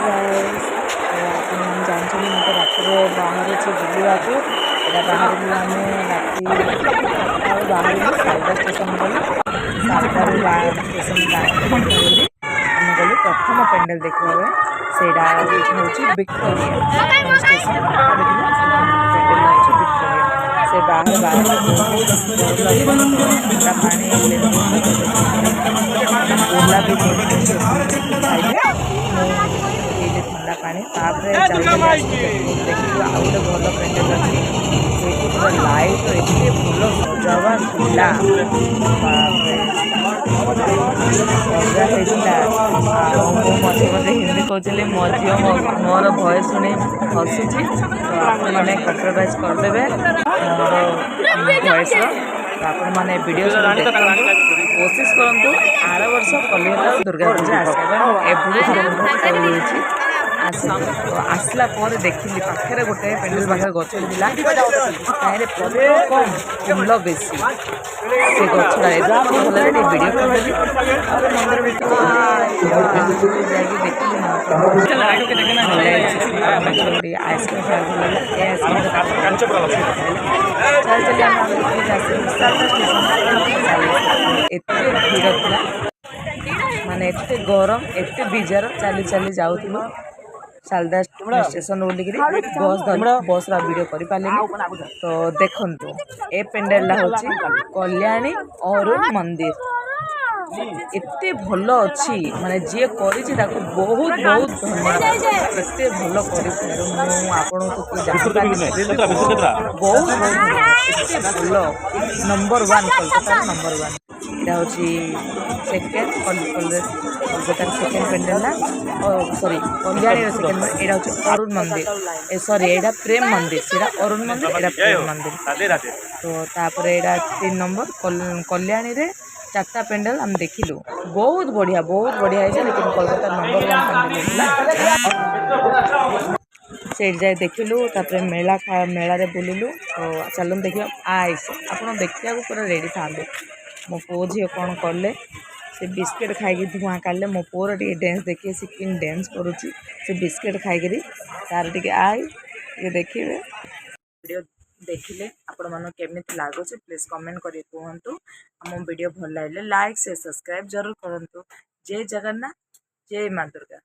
Guys आप जानते मत रात बाहर बुलवा को बाहर आम राति बाहर सारदा स्टेशन गलु सारदा स्टेशन आम गलु प्रथम पेंडल देखा सेटा हूँ विक्टोरिया स्टेशन पेंडल हूँ विक्टोरिया से बाहर ओला भी ठंडा पानी देखिए आउ गोटे भल पेंडल अच्छी पूरा लाइट एते फुल सजावा था सजा होता मझे मझे हिंदी कहली मो झी मोर भय शुणी हसुची तो आपने कम्प्रोमाइज करदे मोर भयस आपण मैंने वीडियो कोशिश करूँ आर वर्ष कलिकता दुर्गा पूजा आसला देखिली पाखे गोटे पेंडल पाखे गच तार प्रत्येक फुल बेसी से गचटा भल वीडियो करदेवी मंदिर देखिए आइसक्रीम एत भीड़ था माने एत गरम एत बिजार चली चली जाऊँ सारदा स्टेशन बोलिक बस वीडियो कर तो देखु ए पेंडेल हूँ कल्याणी अरुण मंदिर एत भल अच्छी माने जी कर बहुत बहुत धन्यवाद एत भल कर बहुत भल नंबर 1 कोलकाता नंबर 1 यहाँ हूँ सेकेंड कोलकाता सेकेंड पेंडेल ना सॉरी कल्याणी सेकेंड यहाँ हूँ अरुण मंदिर सॉरी यहाँ प्रेम मंदिर से अरुण मंदिर यहाँ प्रेम मंदिर तो तापर यहाँ 3 नंबर कल्याणी रे 4टा पेंडल आम देखिलु बहुत बढ़िया है लेकिन कोलकाता नंबर 1 पेंडल से जाए देखिलु मेला मेला रे बुलिलु तो चलूँ देखिए आइस आप देखा पूरा रेडी था मो पो झी कौन कले से बिस्किट खाई धुआं काले मो पुअर टे डांस देखिए सी कि डांस करुच्ची से बिस्किट खाई तार टे आई देखिए वीडियो देखिले आपण मन केमिति लागुचे प्लीज कमेंट करी कहतु आम वीडियो भल लगे लाइक से सब्सक्राइब जरूर करूँ जय जगन्नाथ जय माँ दुर्गा।